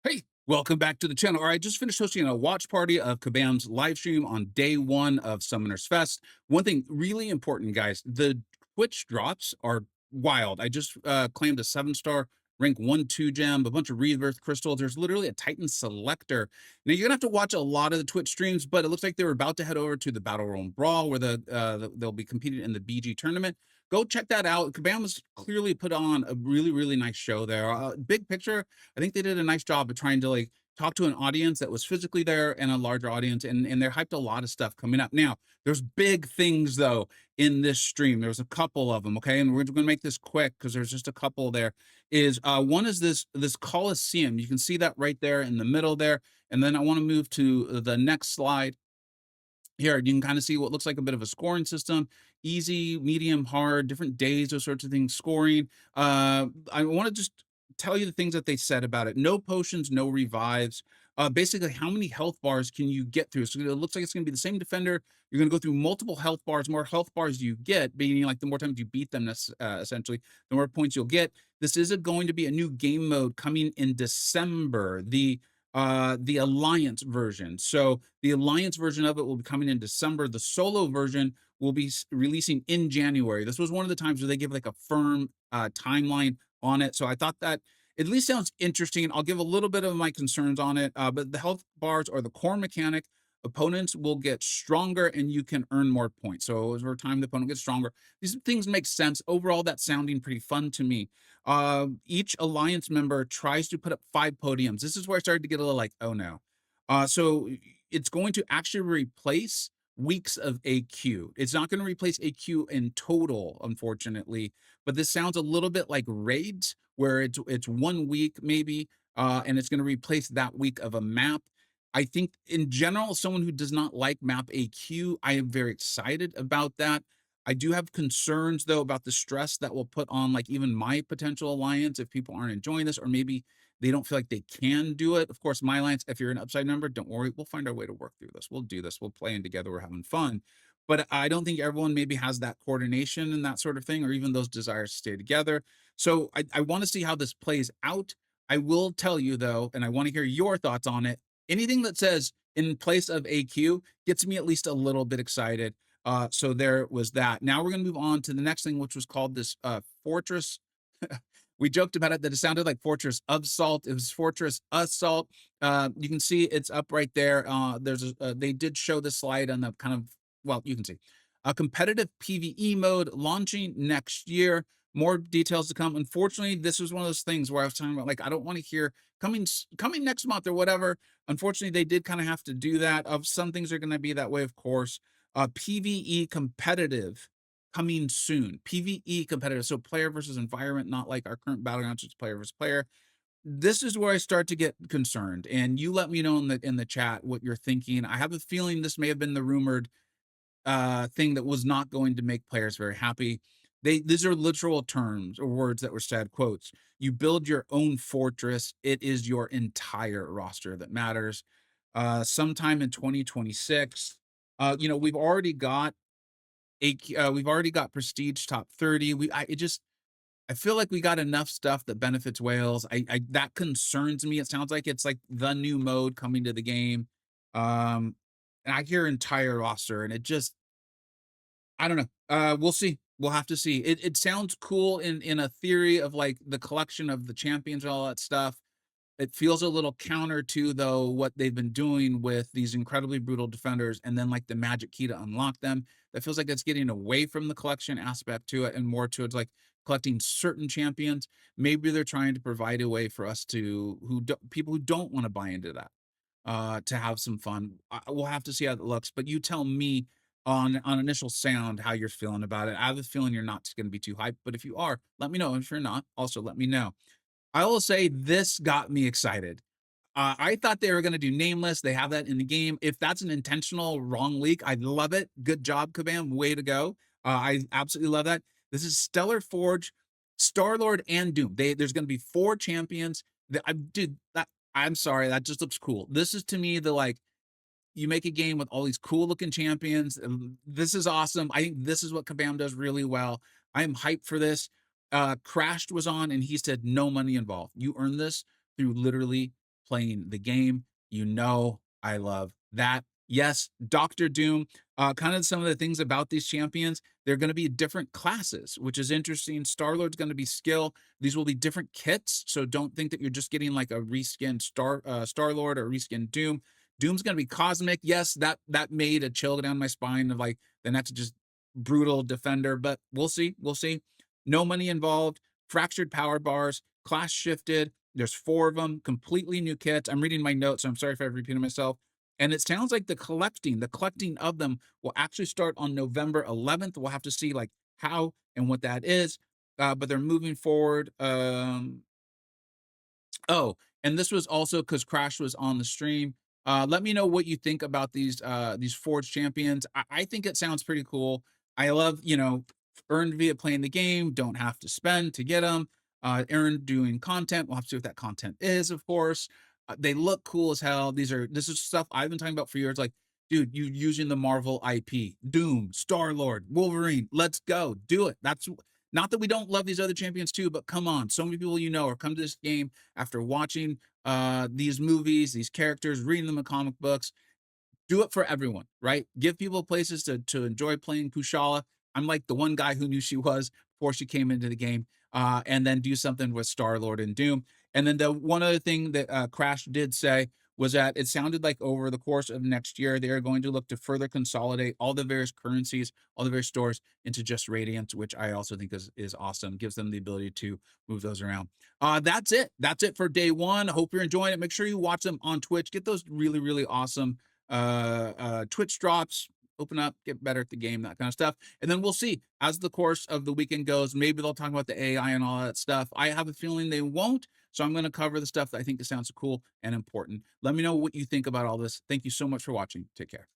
Hey, welcome back to the channel. All right, just finished hosting a watch party of Kabam's live stream on day one of Summoners Fest. One thing really important, guys, the Twitch drops are wild. I just claimed a 7-star rank 1-2 gem, a bunch of rebirth crystals. There's literally a Titan selector. Now you're gonna have to watch a lot of the Twitch streams, but it looks like they were about to head over to the Battle Royale Brawl where they'll be competing in the BG tournament. Go check that out. Kabam has clearly put on a really nice show there. Big picture, I think they did a nice job of trying to like talk to an audience that was physically there and a larger audience, and they're hyped a lot of stuff coming up. Now, there's big things though in this stream. There's a couple of them, okay, and we're going to make this quick because there's just a couple there. Is one is this Coliseum. You can see that right there in the middle there, and then I want to move to the next slide. Here, you can kind of see what looks like a bit of a scoring system, easy, medium, hard, different days, those sorts of things, scoring. I want to just tell you the things that they said about it. No potions, no revives. Basically, how many health bars can you get through? So it looks like it's going to be the same defender. You're going to go through multiple health bars. More health bars you get, meaning like the more times you beat them, essentially, the more points you'll get. This is going to be a new game mode coming in December. The Alliance version. So the Alliance version of it will be coming in December. The solo version will be releasing in January. This was one of the times where they give like a firm timeline on it. So I thought that at least sounds interesting. I'll give a little bit of my concerns on it, but the health bars are the core mechanic. Opponents will get stronger and you can earn more points. So over time, the opponent gets stronger. These things make sense. Overall, that's sounding pretty fun to me. Each alliance member tries to put up 5 podiums. This is where I started to get a little like, oh no. So it's going to actually replace weeks of AQ. It's not going to replace AQ in total, unfortunately, but this sounds a little bit like raids, where it's 1 week maybe, and it's going to replace that week of a map. I think in general, someone who does not like map AQ, I am very excited about that. I do have concerns though about the stress that will put on like even my potential alliance if people aren't enjoying this, or maybe they don't feel like they can do it. Of course, my alliance, if you're an upside member, don't worry, we'll find our way to work through this. We'll do this. We'll play in together. We're having fun. But I don't think everyone maybe has that coordination and that sort of thing, or even those desires to stay together. So I want to see how this plays out. I will tell you though, and I want to hear your thoughts on it. Anything that says in place of AQ gets me at least a little bit excited. So there was that. Now we're going to move on to the next thing, which was called this Fortress. We joked about it that it sounded like Fortress of Salt. It was Fortress Assault. You can see it's up right there. They did show the slide on the kind of, well, you can see a competitive PvE mode launching next year. More details to come. Unfortunately, this was one of those things where I was talking about, like, I don't want to hear coming next month or whatever. Unfortunately, they did kind of have to do that. Of some things are going to be that way, of course. PvE competitive coming soon. PvE competitive, so player versus environment, not like our current battlegrounds, it's player versus player. This is where I start to get concerned, and you let me know in the chat what you're thinking. I have a feeling this may have been the rumored thing that was not going to make players very happy. These are literal terms or words that were said, quotes. You build your own fortress. It is your entire roster that matters. Sometime in 2026, we've already got prestige top 30. I feel like we got enough stuff that benefits whales. I that concerns me. It sounds like it's like the new mode coming to the game. Um, and I hear entire roster, and it just I don't know. We'll see. We'll have to see. It sounds cool in a theory of like the collection of the champions and all that stuff. It feels a little counter to though what they've been doing with these incredibly brutal defenders, and then like the magic key to unlock them. That feels like it's getting away from the collection aspect to it and more towards like collecting certain champions. Maybe they're trying to provide a way for us to people who don't want to buy into that to have some fun. We'll have to see how it looks, but you tell me on initial sound how you're feeling about it. I have a feeling you're not going to be too hyped, but if you are, let me know. If you're not, also let me know. I will say this got me excited. I thought they were going to do nameless. They have that in the game. If that's an intentional wrong leak, I love it. Good job, Kabam. Way to go. I absolutely love that. This is Stellar Forge, Star Lord, and Doom. There's going to be 4 champions. Dude, I'm sorry, that just looks cool. This is to me the like you make a game with all these cool looking champions. This is awesome. I think this is what Kabam does really well. I am hyped for this. Crashed was on and he said no money involved. You earn this through literally playing the game. You know, I love that. Yes, Doctor Doom. Kind of some of the things about these champions, they're going to be different classes, which is interesting. Star Lord's going to be skill. These will be different kits, so don't think that you're just getting like a reskin Star Lord or reskin Doom. Doom's going to be cosmic. Yes, that made a chill down my spine of like the next just brutal defender, but we'll see. We'll see. No money involved. Fractured power bars. Class shifted. There's 4 of them. Completely new kits. I'm reading my notes, so I'm sorry if I've repeated myself. And it sounds like the collecting of them will actually start on November 11th. We'll have to see like how and what that is. But they're moving forward. Oh, and this was also because Crash was on the stream. Let me know what you think about these Forge champions. I think it sounds pretty cool. I love, earned via playing the game, don't have to spend to get them. Earned doing content. We'll have to see what that content is, of course. They look cool as hell. This is stuff I've been talking about for years. Like, dude, you using the Marvel IP, Doom, Star Lord, Wolverine. Let's go, do it. That's not that we don't love these other champions too, but come on, so many people are come to this game after watching these movies, these characters, reading them in comic books. Do it for everyone, right? Give people places to enjoy playing Kushala. I'm like the one guy who knew she was before she came into the game, and then do something with Star Lord and Doom. And then the one other thing that Crash did say was that it sounded like over the course of next year they are going to look to further consolidate all the various currencies, all the various stores into just Radiant, which I also think is awesome. Gives them the ability to move those around. That's it. That's it for day one. Hope you're enjoying it. Make sure you watch them on Twitch. Get those really really awesome Twitch drops, open up, get better at the game, that kind of stuff. And then we'll see as the course of the weekend goes. Maybe they'll talk about the AI and all that stuff. I have a feeling they won't. So I'm going to cover the stuff that I think sounds cool and important. Let me know what you think about all this. Thank you so much for watching. Take care.